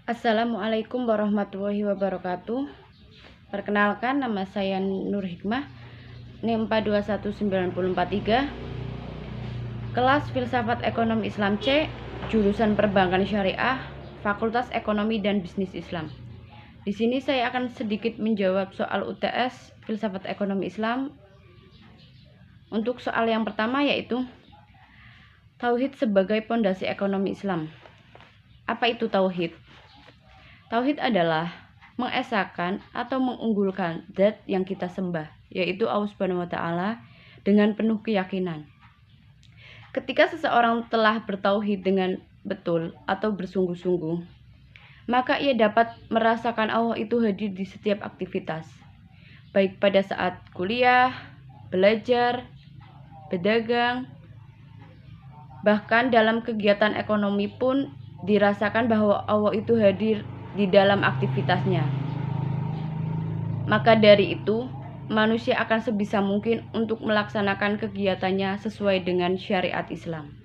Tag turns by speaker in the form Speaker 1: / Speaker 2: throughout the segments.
Speaker 1: Assalamualaikum warahmatullahi wabarakatuh. Perkenalkan, nama saya Nur Hikmah, NIM 421943, kelas Filsafat Ekonomi Islam C, jurusan Perbankan Syariah, Fakultas Ekonomi dan Bisnis Islam. Di sini saya akan sedikit menjawab soal UTS Filsafat Ekonomi Islam. Untuk soal yang pertama yaitu Tauhid sebagai pondasi ekonomi Islam. Apa itu tauhid? Tauhid adalah mengesahkan atau mengunggulkan zat yang kita sembah, yaitu Allah Subhanahu wa taala, dengan penuh keyakinan. Ketika seseorang telah bertauhid dengan betul atau bersungguh-sungguh, maka ia dapat merasakan Allah itu hadir di setiap aktivitas, baik pada saat kuliah, belajar, berdagang, bahkan dalam kegiatan ekonomi pun dirasakan bahwa Allah itu hadir di dalam aktivitasnya. Maka dari itu, manusia akan sebisa mungkin untuk melaksanakan kegiatannya sesuai dengan syariat Islam.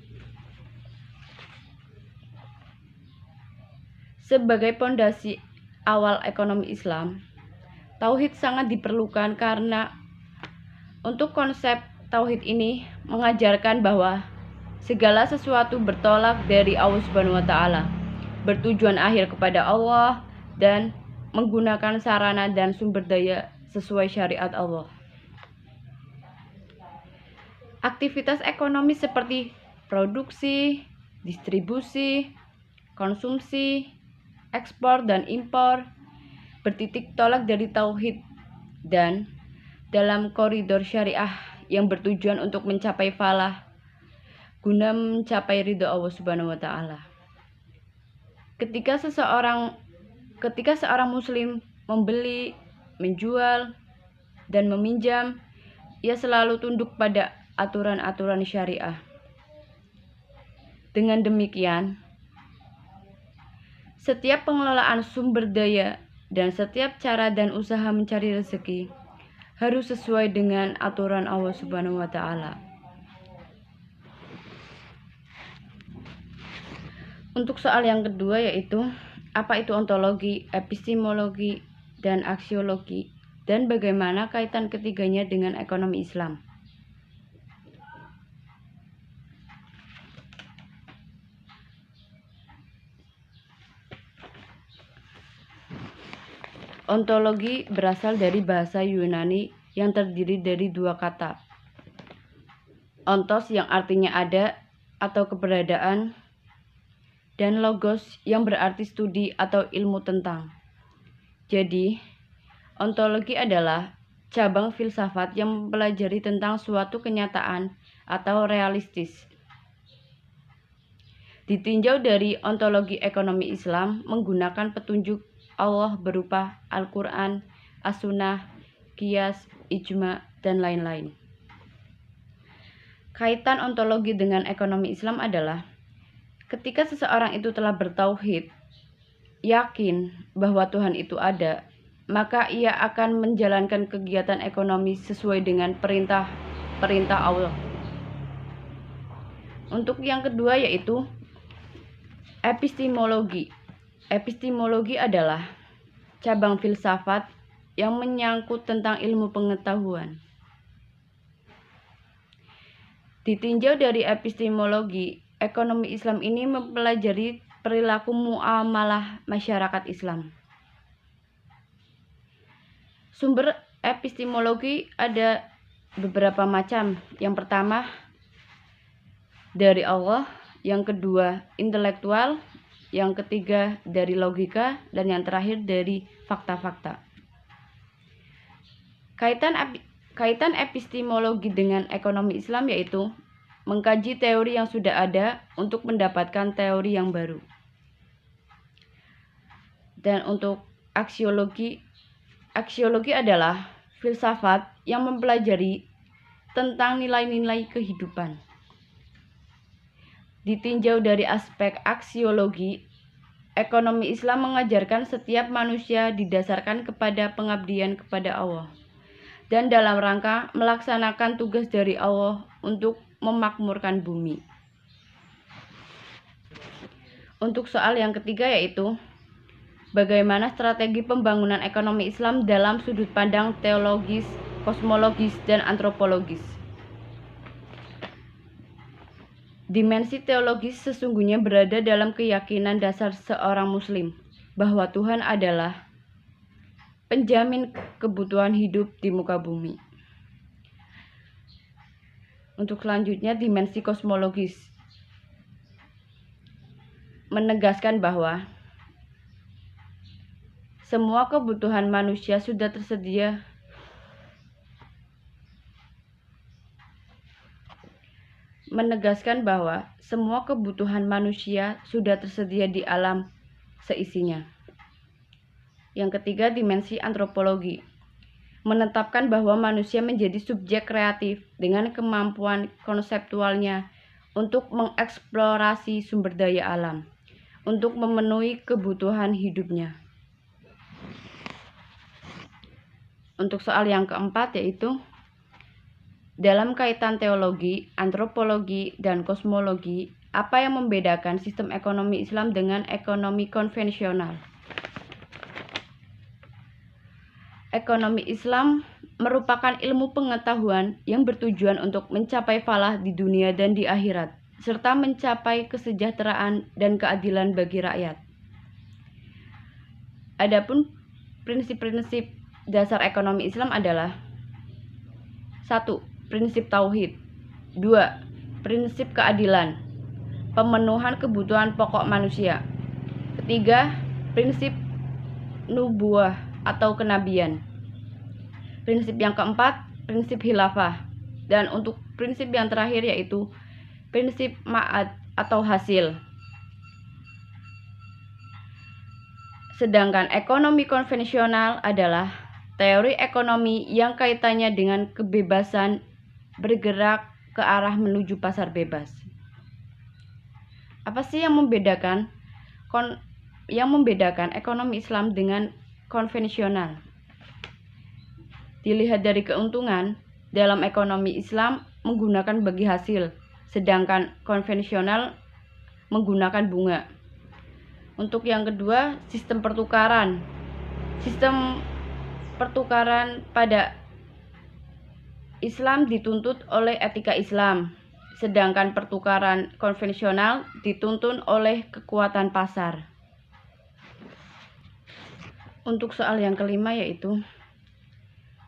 Speaker 1: Sebagai pondasi awal ekonomi Islam, tauhid sangat diperlukan karena untuk konsep tauhid ini mengajarkan bahwa segala sesuatu bertolak dari Allah Subhanahu wa taala, bertujuan akhir kepada Allah, dan menggunakan sarana dan sumber daya sesuai syariat Allah. Aktivitas ekonomi seperti produksi, distribusi, konsumsi, ekspor dan impor bertitik tolak dari tauhid dan dalam koridor syariah yang bertujuan untuk mencapai falah guna mencapai ridho Allah Subhanahu wa taala. Ketika seorang muslim membeli, menjual, dan meminjam, ia selalu tunduk pada aturan-aturan syariah. Dengan demikian, setiap pengelolaan sumber daya dan setiap cara dan usaha mencari rezeki harus sesuai dengan aturan Allah Subhanahu wa taala. Untuk soal yang kedua yaitu apa itu ontologi, epistemologi, dan aksiologi, dan bagaimana kaitan ketiganya dengan ekonomi Islam. Ontologi berasal dari bahasa Yunani yang terdiri dari dua kata. Ontos yang artinya ada atau keberadaan, dan logos yang berarti studi atau ilmu tentang. Jadi, ontologi adalah cabang filsafat yang mempelajari tentang suatu kenyataan atau realistis. Ditinjau dari ontologi ekonomi Islam menggunakan petunjuk Allah berupa Al-Quran, As-Sunnah, Qiyas, Ijma, dan lain-lain. Kaitan ontologi dengan ekonomi Islam adalah ketika seseorang itu telah bertauhid, yakin bahwa Tuhan itu ada, maka ia akan menjalankan kegiatan ekonomi sesuai dengan perintah Allah. Untuk yang kedua yaitu epistemologi. Epistemologi adalah cabang filsafat yang menyangkut tentang ilmu pengetahuan. Ditinjau dari epistemologi, ekonomi Islam ini mempelajari perilaku muamalah masyarakat Islam. Sumber epistemologi ada beberapa macam. Yang pertama dari Allah, yang kedua intelektual, yang ketiga dari logika, dan yang terakhir dari fakta-fakta. Kaitan epistemologi dengan ekonomi Islam yaitu mengkaji teori yang sudah ada untuk mendapatkan teori yang baru. Dan untuk aksiologi adalah filsafat yang mempelajari tentang nilai-nilai kehidupan. Ditinjau dari aspek aksiologi, ekonomi Islam mengajarkan setiap manusia didasarkan kepada pengabdian kepada Allah dan dalam rangka melaksanakan tugas dari Allah untuk memakmurkan bumi. Untuk soal yang ketiga yaitu Bagaimana strategi pembangunan ekonomi Islam dalam sudut pandang teologis, kosmologis, dan antropologis. Dimensi teologis sesungguhnya berada dalam keyakinan dasar seorang Muslim bahwa Tuhan adalah penjamin kebutuhan hidup di muka bumi. Untuk selanjutnya, dimensi kosmologis menegaskan bahwa semua kebutuhan manusia sudah tersedia di alam seisinya. Yang ketiga, dimensi antropologi menetapkan bahwa manusia menjadi subjek kreatif dengan kemampuan konseptualnya untuk mengeksplorasi sumber daya alam untuk memenuhi kebutuhan hidupnya. Untuk soal yang keempat, yaitu dalam kaitan teologi, antropologi, dan kosmologi, apa yang membedakan sistem ekonomi Islam dengan ekonomi konvensional? Ekonomi Islam merupakan ilmu pengetahuan yang bertujuan untuk mencapai falah di dunia dan di akhirat, serta mencapai kesejahteraan dan keadilan bagi rakyat. Adapun prinsip-prinsip dasar ekonomi Islam adalah 1. Prinsip tauhid. 2. Prinsip keadilan, pemenuhan kebutuhan pokok manusia. 3. Prinsip nubuwah atau kenabian. Prinsip yang keempat, prinsip khilafah. Dan untuk prinsip yang terakhir yaitu prinsip ma'ad atau hasil. Sedangkan ekonomi konvensional adalah teori ekonomi yang kaitannya dengan kebebasan bergerak ke arah menuju pasar bebas. Apa sih yang membedakan ekonomi Islam dengan konvensional? Dilihat dari keuntungan, dalam ekonomi Islam menggunakan bagi hasil, sedangkan konvensional menggunakan bunga. Untuk yang kedua, sistem pertukaran. Sistem pertukaran pada Islam dituntut oleh etika Islam, sedangkan pertukaran konvensional dituntun oleh kekuatan pasar. Untuk soal yang kelima, yaitu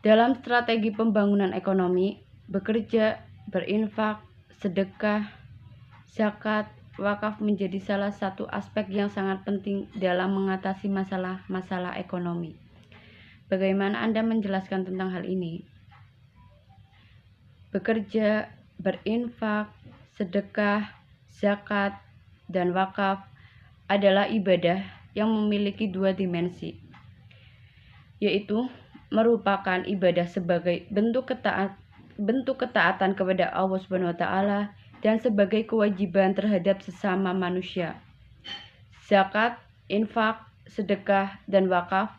Speaker 1: dalam strategi pembangunan ekonomi, bekerja, berinfak, sedekah, zakat, wakaf menjadi salah satu aspek yang sangat penting dalam mengatasi masalah-masalah ekonomi. Bagaimana Anda menjelaskan tentang hal ini? Bekerja, berinfak, sedekah, zakat, dan wakaf adalah ibadah yang memiliki dua dimensi, yaitu merupakan ibadah sebagai bentuk ketaatan kepada Allah SWT dan sebagai kewajiban terhadap sesama manusia. Zakat, infak, sedekah, dan wakaf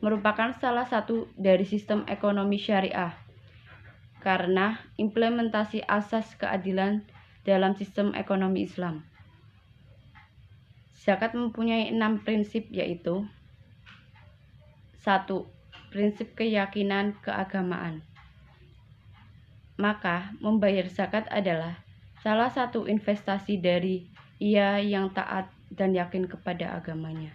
Speaker 1: merupakan salah satu dari sistem ekonomi syariah karena implementasi asas keadilan dalam sistem ekonomi Islam. Zakat mempunyai 6 prinsip, yaitu 1. Prinsip keyakinan keagamaan. Maka membayar zakat adalah salah satu investasi dari ia yang taat dan yakin kepada agamanya.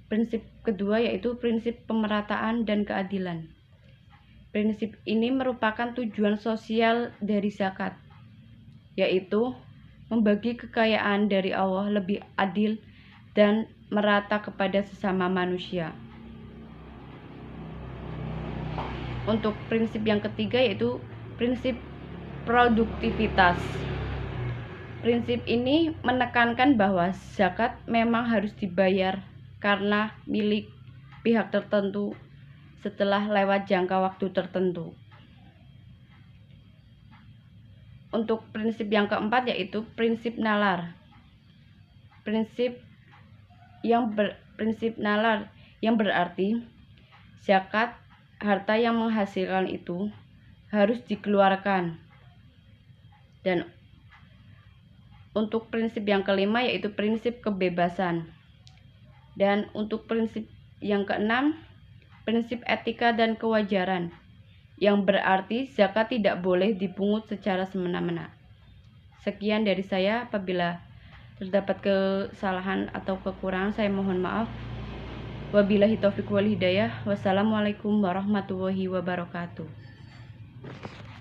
Speaker 1: Prinsip kedua yaitu prinsip pemerataan dan keadilan. Prinsip ini merupakan tujuan sosial dari zakat, yaitu membagi kekayaan dari Allah lebih adil dan merata kepada sesama manusia. Untuk prinsip yang ketiga yaitu prinsip produktivitas. Prinsip ini menekankan bahwa zakat memang harus dibayar karena milik pihak tertentu setelah lewat jangka waktu tertentu. Untuk prinsip yang keempat yaitu prinsip nalar. Prinsip nalar yang berarti zakat harta yang menghasilkan itu harus dikeluarkan. Dan untuk prinsip yang kelima yaitu prinsip kebebasan. Dan untuk prinsip yang keenam, prinsip etika dan kewajaran, yang berarti zakat tidak boleh dipungut secara semena-mena. Sekian dari saya. Apabila terdapat kesalahan atau kekurangan, saya mohon maaf. Wabillahi taufiq wal hidayah. Wassalamualaikum warahmatullahi wabarakatuh.